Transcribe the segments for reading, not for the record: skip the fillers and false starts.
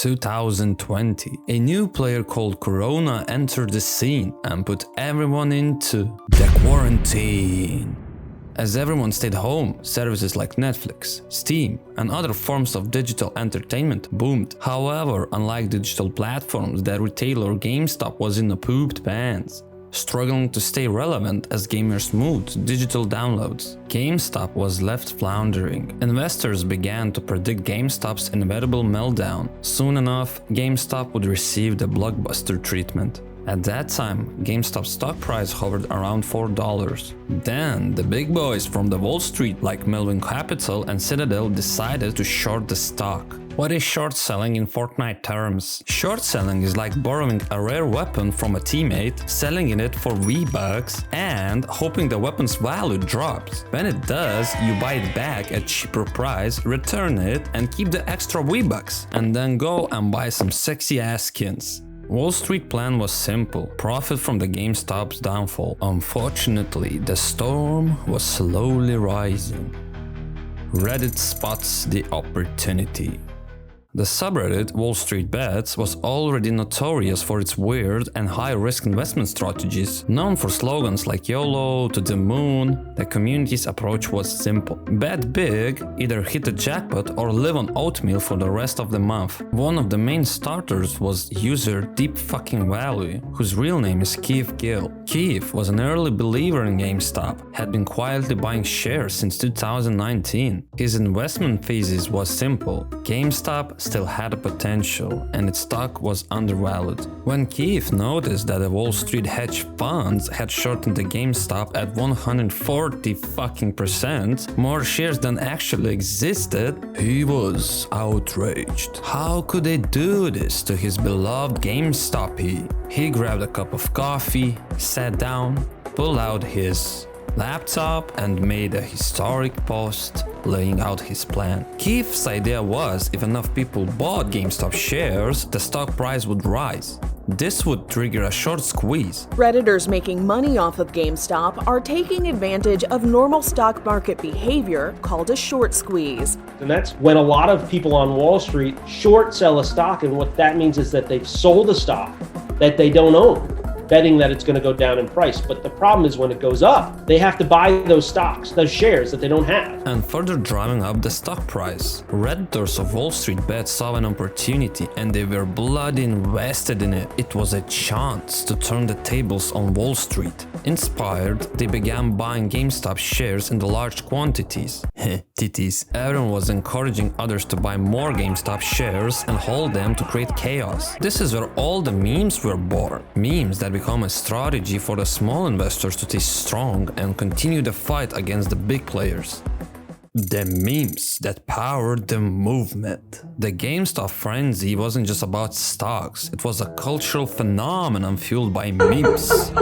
2020, a new player called Corona entered the scene and put everyone into the quarantine. As everyone stayed home, services like Netflix, Steam, and other forms of digital entertainment boomed. However, unlike digital platforms, the retailer GameStop was in the pooped pants, struggling to stay relevant as gamers moved to digital downloads. GameStop was left floundering. Investors began to predict GameStop's inevitable meltdown. Soon enough, GameStop would receive the blockbuster treatment. At that time, GameStop's stock price hovered around $4. Then, the big boys from the Wall Street like Melvin Capital and Citadel decided to short the stock. What is short selling in Fortnite terms? Short selling is like borrowing a rare weapon from a teammate, selling it for V-Bucks, and hoping the weapon's value drops. When it does, you buy it back at cheaper price, return it, and keep the extra V-Bucks, and then go and buy some sexy ass skins. Wall Street plan was simple: profit from the GameStop's downfall. Unfortunately, the storm was slowly rising. Reddit spots the opportunity. The subreddit Wall Street Bets was already notorious for its weird and high-risk investment strategies. Known for slogans like YOLO, to the moon, the community's approach was simple. Bet big, either hit the jackpot or live on oatmeal for the rest of the month. One of the main starters was user Deep Fucking Value, whose real name is Keith Gill. Keith was an early believer in GameStop, had been quietly buying shares since 2019. His investment thesis was simple: GameStop still had a potential, and its stock was undervalued. When Keith noticed that the Wall Street hedge funds had shortened the GameStop at 140% more shares than actually existed, he was outraged. How could they do this to his beloved GameStop? He grabbed a cup of coffee, sat down, pulled out his laptop, and made a historic post laying out his plan. Keith's idea was, if enough people bought GameStop shares, the stock price would rise. This would trigger a short squeeze. Redditors making money off of GameStop are taking advantage of normal stock market behavior called a short squeeze. And that's when a lot of people on Wall Street short sell a stock, and what that means is that they've sold a stock that they don't own, betting that it's going to go down in price. But the problem is when it goes up, they have to buy those stocks, those shares that they don't have. And further driving up the stock price. Redditors of Wall Street Bets saw an opportunity and they were bloody invested in it. It was a chance to turn the tables on Wall Street. Inspired, they began buying GameStop shares in the large quantities. Titties. Everyone was encouraging others to buy more GameStop shares and hold them to create chaos. This is where all the memes were born. Memes that become a strategy for the small investors to stay strong and continue the fight against the big players. The memes that powered the movement. The GameStop frenzy wasn't just about stocks, it was a cultural phenomenon fueled by memes.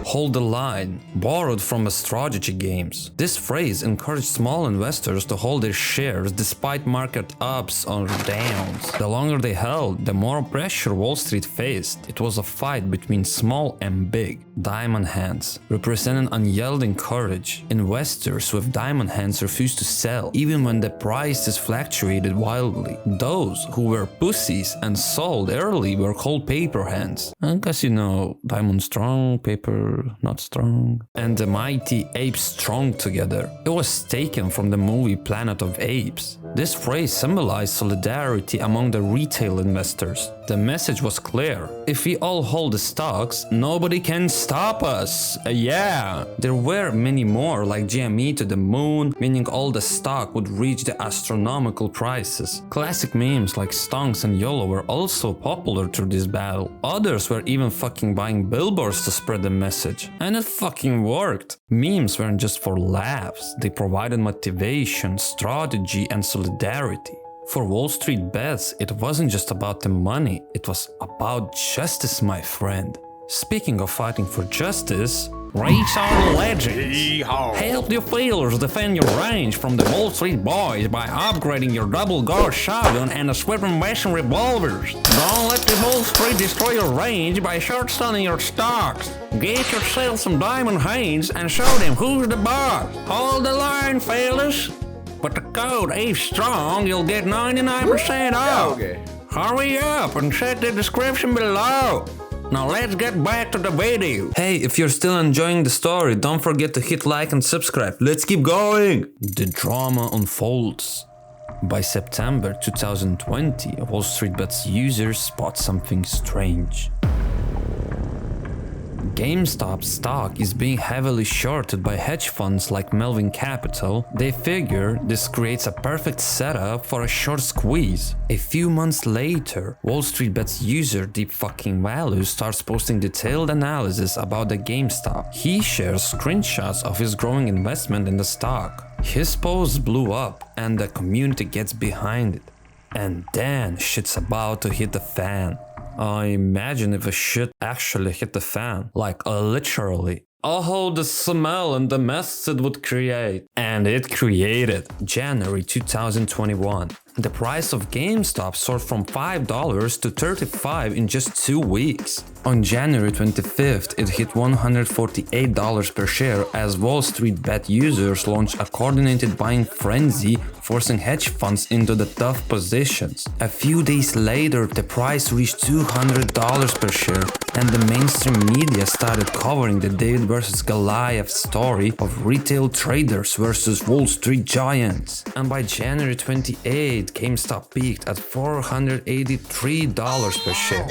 Hold the line, borrowed from strategy games. This phrase encouraged small investors to hold their shares despite market ups or downs. The longer they held, the more pressure Wall Street faced. It was a fight between small and big. Diamond hands represented unyielding courage. Investors with diamond hands refused to sell, even when the prices fluctuated wildly. Those who were pussies and sold early were called paper hands. Because diamond strong, paper not strong. And the mighty apes strong together. It was taken from the movie Planet of Apes. This phrase symbolized solidarity among the retail investors. The message was clear: if we all hold the stocks, nobody can stop us. Yeah! There were many more, like GME to the moon, meaning all the stock would reach the astronomical prices. Classic memes like Stonks and YOLO were also popular through this battle. Others were even fucking buying billboards to spread the message. And it fucking worked. Memes weren't just for laughs, they provided motivation, strategy, and solidarity. For Wall Street Bets, it wasn't just about the money, it was about justice, my friend. Speaking of fighting for justice, race our legends. Help the failures defend your range from the Wall Street boys by upgrading your double-guard shotgun and the Swift Invasion revolvers. Don't let the Wall Street destroy your range by short-selling your stocks. Get yourself some diamond hands and show them who's the boss. Hold the line, fellas. With the code APESTRONG, you'll get 99% off. Okay. Hurry up and check the description below. Now let's get back to the video. Hey, if you're still enjoying the story, don't forget to hit like and subscribe. Let's keep going. The drama unfolds. By September 2020, Wall Street Bets users spot something strange. GameStop stock is being heavily shorted by hedge funds like Melvin Capital. They figure this creates a perfect setup for a short squeeze. A few months later, Wall Street Bets user Deep Fucking Value starts posting detailed analysis about the GameStop. He shares screenshots of his growing investment in the stock. His post blew up and the community gets behind it. And then shit's about to hit the fan. I imagine if a shit actually hit the fan, like literally. Oh, the smell and the mess it would create. And it created. January 2021. The price of GameStop soared from $5 to $35 in just 2 weeks. On January 25th, it hit $148 per share as Wall Street Bet users launched a coordinated buying frenzy, forcing hedge funds into the tough positions. A few days later, the price reached $200 per share, and the mainstream media started covering the David versus Goliath story of retail traders versus Wall Street giants. And by January 28th, GameStop peaked at $483 per share.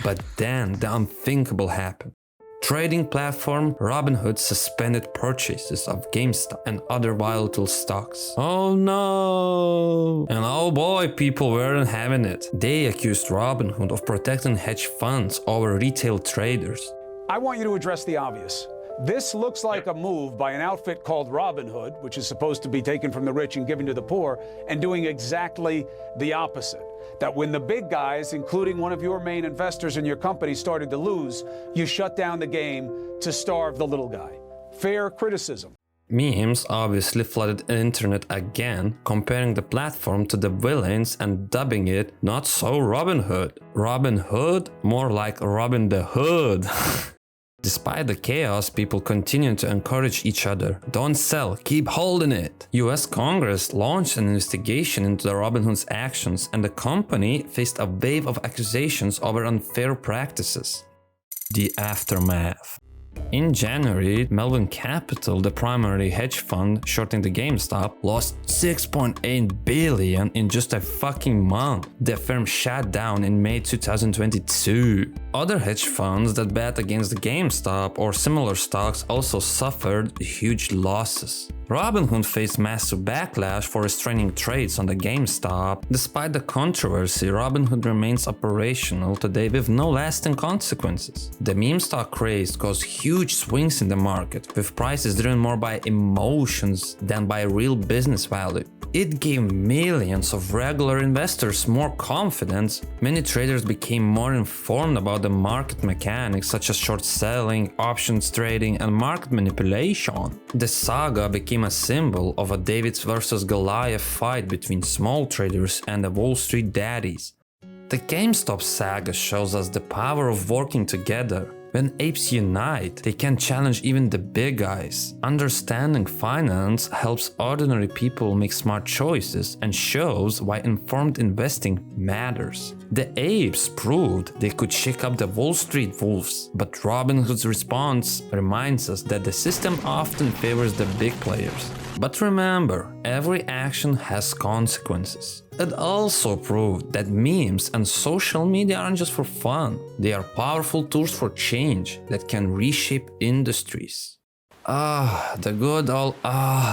But then the unthinkable happened. Trading platform Robinhood suspended purchases of GameStop and other volatile stocks. Oh no! And oh boy, people weren't having it. They accused Robinhood of protecting hedge funds over retail traders. I want you to address the obvious. This looks like a move by an outfit called Robinhood, which is supposed to be taken from the rich and given to the poor, and doing exactly the opposite. That when the big guys, including one of your main investors in your company, started to lose, you shut down the game to starve the little guy. Fair criticism. Memes obviously flooded the internet again, comparing the platform to the villains and dubbing it not so Robinhood. Robinhood? More like Robin the Hood. Despite the chaos, people continue to encourage each other. Don't sell, keep holding it. US Congress launched an investigation into the Robinhood's actions, and the company faced a wave of accusations over unfair practices. The aftermath. In January, Melvin Capital, the primary hedge fund shorting the GameStop, lost $6.8 billion in just a fucking month. The firm shut down in May 2022. Other hedge funds that bet against the GameStop or similar stocks also suffered huge losses. Robinhood faced massive backlash for restraining trades on the GameStop. Despite the controversy, Robinhood remains operational today with no lasting consequences. The meme stock craze caused huge swings in the market, with prices driven more by emotions than by real business value. It gave millions of regular investors more confidence. Many traders became more informed about the market mechanics such as short selling, options trading, and market manipulation. The Saga became a symbol of a David versus Goliath fight between small traders and the Wall Street daddies. The GameStop saga shows us the power of working together. When apes unite, they can challenge even the big guys. Understanding finance helps ordinary people make smart choices and shows why informed investing matters. The apes proved they could shake up the Wall Street wolves, but Robinhood's response reminds us that the system often favors the big players. But remember, every action has consequences. It also proved that memes and social media aren't just for fun. They are powerful tools for change that can reshape industries. The good old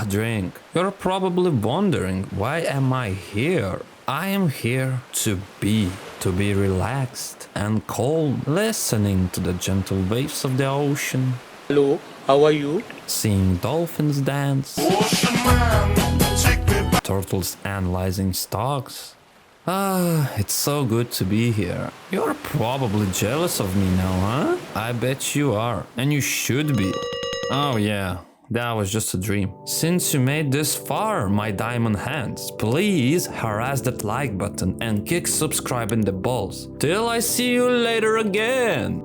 drink. You're probably wondering, why am I here? I am here to be relaxed and calm, listening to the gentle waves of the ocean. Hello, how are you? Seeing dolphins dance. Turtles analyzing stocks. It's so good to be here. You're probably jealous of me now, huh? I bet you are, and you should be. Oh yeah, that was just a dream. Since you made this far, my diamond hands, please harass that like button and kick subscribe in the balls. Till I see you later again.